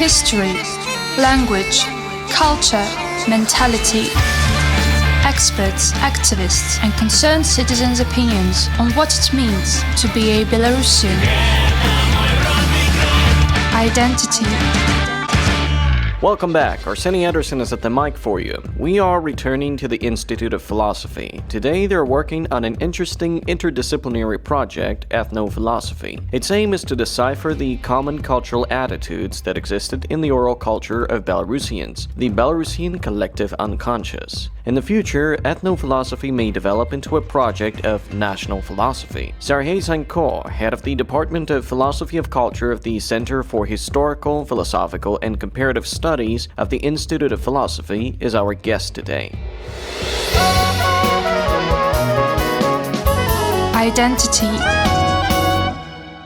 history, language, culture, mentality. Experts, activists, and concerned citizens' opinions on what it means to be a Belarusian. Identity. Welcome back. Arsienij is at the mic for you. We are returning to the Institute of Philosophy. Today they're working on an interesting interdisciplinary project, Ethnophilosophy. Its aim is to decipher the common cultural attitudes that existed in the oral culture of Belarusians, the Belarusian collective unconscious. In the future, ethnophilosophy may develop into a project of national philosophy. Siarhiej Sańko, head of the Department of Philosophy of Culture of the Center for Historical, Philosophical, and Comparative Studies of the Institute of Philosophy, is our guest today. Identity.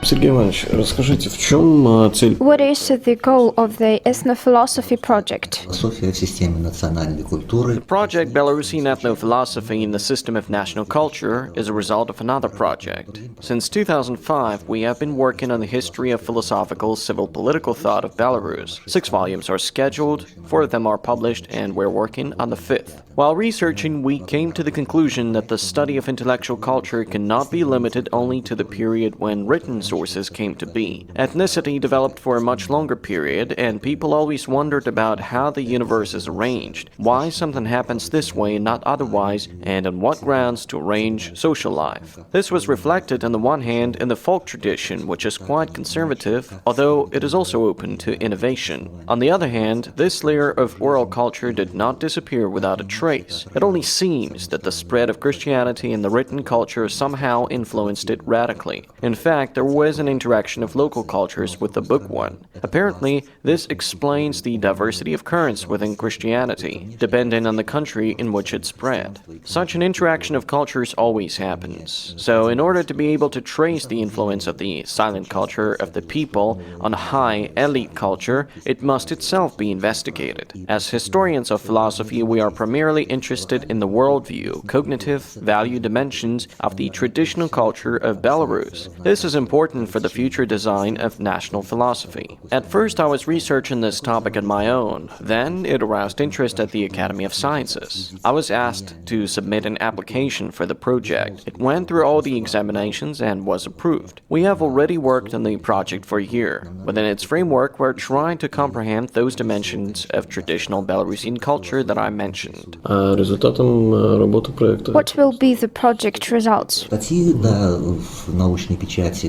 Сергей Иванович, расскажите, в чем цель? What is the goal of the Ethnophilosophy project? The project Belarusian Ethnophilosophy in the System of National Culture is a result of another project. Since 2005, we have been working on the history of philosophical civil-political thought of Belarus. 6 volumes are scheduled, 4 of them are published, and we're working on the 5th. While researching, we came to the conclusion that the study of intellectual culture cannot be limited only to the period when written sources came to be. Ethnicity developed for a much longer period, and people always wondered about how the universe is arranged, why something happens this way and not otherwise, and on what grounds to arrange social life. This was reflected on the one hand in the folk tradition, which is quite conservative, although it is also open to innovation. On the other hand, this layer of oral culture did not disappear without a trace. It only seems that the spread of Christianity in the written culture somehow influenced it radically. In fact, there was an interaction of local cultures with the book one. Apparently, this explains the diversity of currents within Christianity, depending on the country in which it spread. Such an interaction of cultures always happens. So, in order to be able to trace the influence of the silent culture of the people on high elite culture, it must itself be investigated. As historians of philosophy, we are primarily interested in the worldview, cognitive, value dimensions of the traditional culture of Belarus. This is important for the future design of national philosophy. At first, I was researching this topic on my own. Then, it aroused interest at the Academy of Sciences. I was asked to submit an application for the project. It went through all the examinations and was approved. We have already worked on the project for a year. Within its framework, we're trying to comprehend those dimensions of traditional Belarusian culture that I mentioned. Результатом работы проекта. What will be the project results?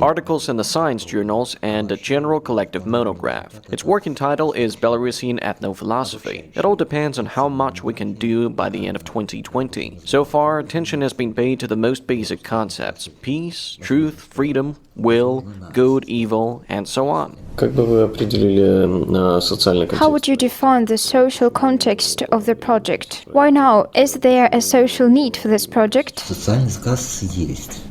Articles in the science journals and a general collective monograph. Its working title is Belarusian Ethnophilosophy. It all depends on how much we can do by the end of 2020. So far, attention has been paid to the most basic concepts: peace, truth, freedom, will, good, evil, and so on. Как бы вы определили социальный контекст? How would you define the social context of the project? Why now? Is there a social need for this project? Социальный заказ есть.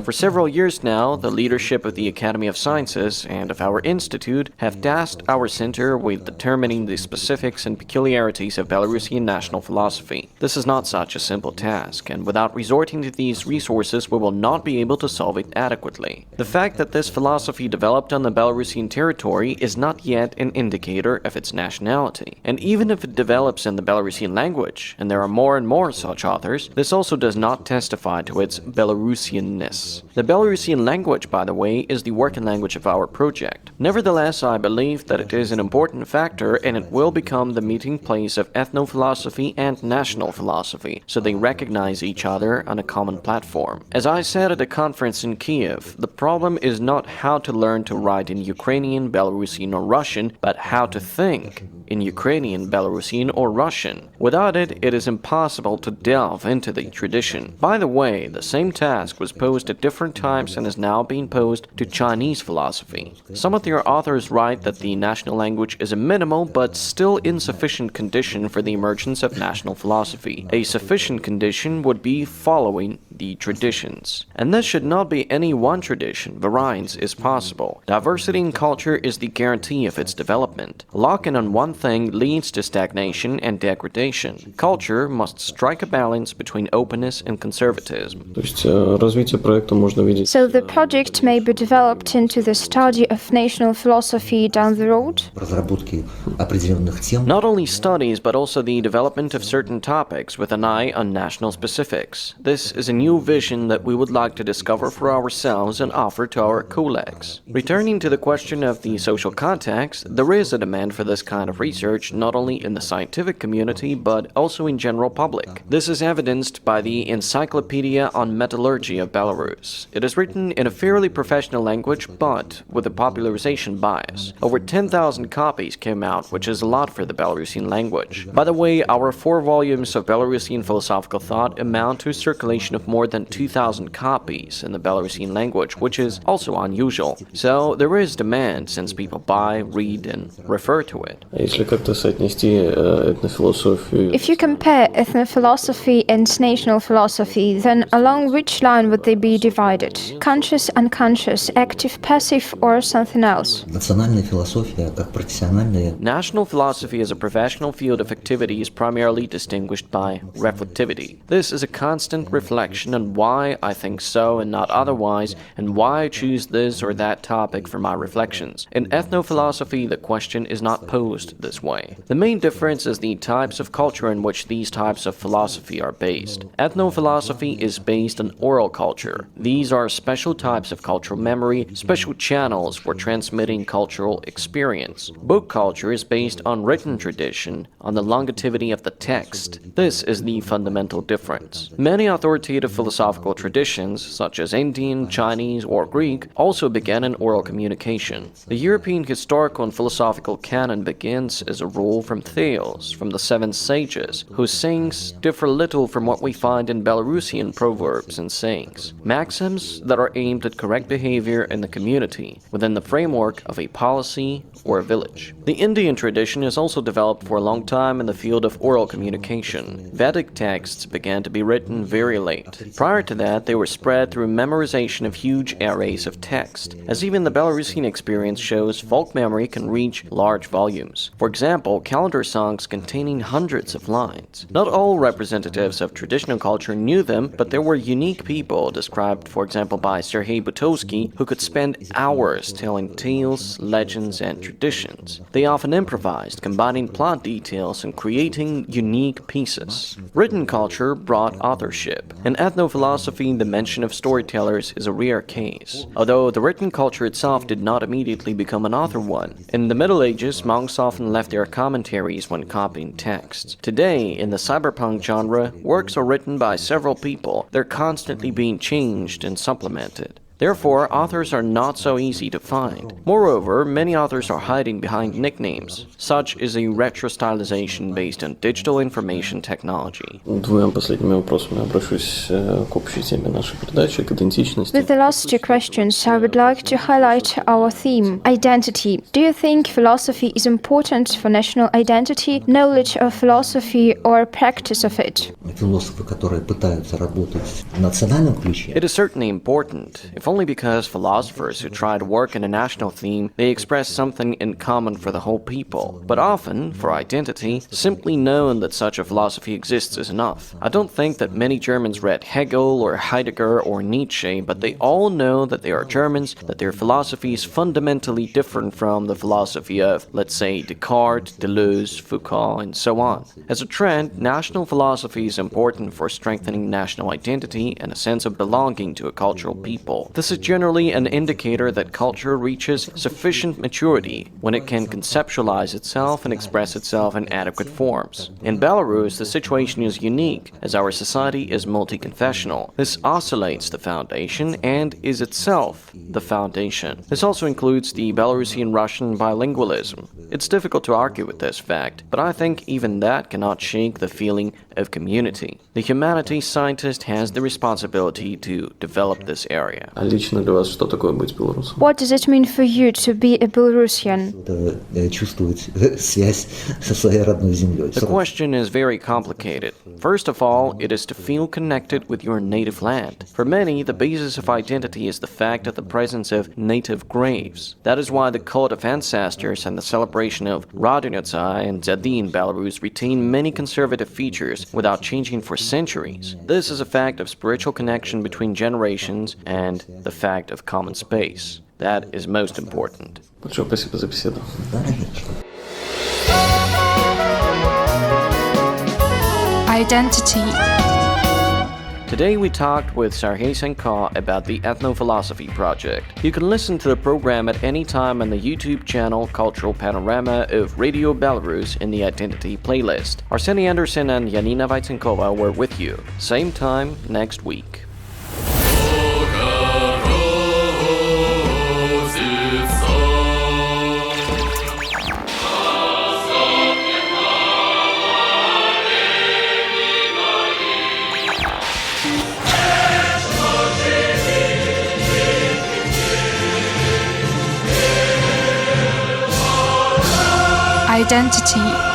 For several years now, the leadership of the Academy of Sciences and of our institute have tasked our center with determining the specifics and peculiarities of Belarusian national philosophy. This is not such a simple task, and without resorting to these resources, we will not be able to solve it adequately. The fact that this philosophy developed on the Belarusian territory is not yet an indicator of its nationality. And even if it develops in the Belarusian language, and there are more and more such authors, this also does not testify to its Belarusian. The Belarusian language, by the way, is the working language of our project. Nevertheless, I believe that it is an important factor and it will become the meeting place of ethnophilosophy and national philosophy, so they recognize each other on a common platform. As I said at a conference in Kiev, the problem is not how to learn to write in Ukrainian, Belarusian, or Russian, but how to think in Ukrainian, Belarusian, or Russian. Without it, it is impossible to delve into the tradition. By the way, the same task was posed at different times and is now being posed to Chinese philosophy. Some of their authors write that the national language is a minimal but still insufficient condition for the emergence of national philosophy. A sufficient condition would be following the traditions. And this should not be any one tradition. Variance is possible. Diversity in culture is the guarantee of its development. Locking on one thing leads to stagnation and degradation. Culture must strike a balance between openness and conservatism. То есть развитие проекта можно видеть. So the project may be developed into the study of national philosophy down the road? Разработки определенных тем. Not only studies, but also the development of certain topics with an eye on national specifics. This is a new vision that we would like to discover for ourselves and offer to our colleagues. Returning to the question of the social context, there is a demand for this kind of research not only in the scientific community, but also in general public. This is evidenced by the Encyclopedia on Metallurgy of Belarus. It is written in a fairly professional language, but with a popularization bias. Over 10,000 copies came out, which is a lot for the Belarusian language. By the way, our 4 volumes of Belarusian philosophical thought amount to a circulation of more than 2,000 copies in the Belarusian language, which is also unusual. So there is demand since people buy, read, and refer to it. Если как-то соотнести этнофилософию... If you compare ethnophilosophy and national philosophy, then along which line would they be divided? Conscious, unconscious, active, passive, or something else? Национальная философия как профессиональная. National philosophy as a professional field of activity is primarily distinguished by reflectivity. This is a constant reflection on why I think so and not otherwise, and why I choose this or that topic for my reflections. In ethnophilosophy, the question is not posed this way. The main difference is the types of culture in which these types of philosophy are based. Ethnophilosophy is based on oral culture. These are special types of cultural memory, special channels for transmitting cultural experience. Book culture is based on written tradition, on the longevity of the text. This is the fundamental difference. Many authoritative philosophical traditions, such as Indian, Chinese, or Greek, also began in oral communication. The European historical and philosophical canon begins, as a rule, from Thales, from the 7 sages, whose sayings differ little from what we find in Belarusian proverbs and sayings. Maxims that are aimed at correct behavior in the community, within the framework of a policy or a village. The Indian tradition has also developed for a long time in the field of oral communication. Vedic texts began to be written very late. Prior to that, they were spread through memorization of huge arrays of text. As even the Belarusian experience shows, folk memory can reach large volumes. For example, calendar songs containing hundreds of lines. Not all representatives of traditional culture knew them, but there were unique people, described for example by Siarhiej who could spend hours telling tales, legends, and traditions. They often improvised, combining plot details and creating unique pieces. Written culture brought authorship. In ethnophilosophy, the mention of storytellers is a rare case, although the written culture itself did not immediately become an author one. In the Middle Ages, monks often left their commentaries when copying texts. Today, in the cyberpunk genre, works are written by several people. They're constantly being changed and supplemented. Therefore, authors are not so easy to find. Moreover, many authors are hiding behind nicknames. Such is a retro-stylization based on digital information technology. Двумя последними вопросами обращусь к общей теме нашей передачи, к идентичности. With the last 2 questions, I would like to highlight our theme, identity. Do you think philosophy is important for national identity, knowledge of philosophy, or practice of it? Философы, которые пытаются работать в национальном ключе. It is certainly important, if only because philosophers who try to work in a national theme, they express something in common for the whole people. But often, for identity, simply knowing that such a philosophy exists is enough. I don't think that many Germans read Hegel or Heidegger or Nietzsche, but they all know that they are Germans, that their philosophy is fundamentally different from the philosophy of, let's say, Descartes, Deleuze, Foucault, and so on. As a trend, national philosophy is important for strengthening national identity and a sense of belonging to a cultural people. This is generally an indicator that culture reaches sufficient maturity when it can conceptualize itself and express itself in adequate forms. In Belarus, the situation is unique, as our society is multi-confessional. This oscillates the foundation and is itself the foundation. This also includes the Belarusian-Russian bilingualism. It's difficult to argue with this fact, but I think even that cannot shake the feeling of community. The humanities scientist has the responsibility to develop this area. А лично для вас что такое быть белорусом? What does it mean for you to be a Belarusian? Это чувствовать связь со своей родной землей. The question is very complicated. First of all, it is to feel connected with your native land. For many, the basis of identity is the fact of the presence of native graves. That is why the cult of ancestors and the celebration of Radonitsy and Dzadi in Belarus retain many conservative features without changing for centuries. This is a fact of spiritual connection between generations and the fact of common space. That is most important. Большое спасибо за беседу. Да, конечно. Identity. Today we talked with Siarhiej Sańko about the Ethnophilosophy project. You can listen to the program at any time on the YouTube channel Cultural Panorama of Radio Belarus in the Identity playlist. Arsienij and Janina Vaitsenkova were with you. Same time next week. Identity.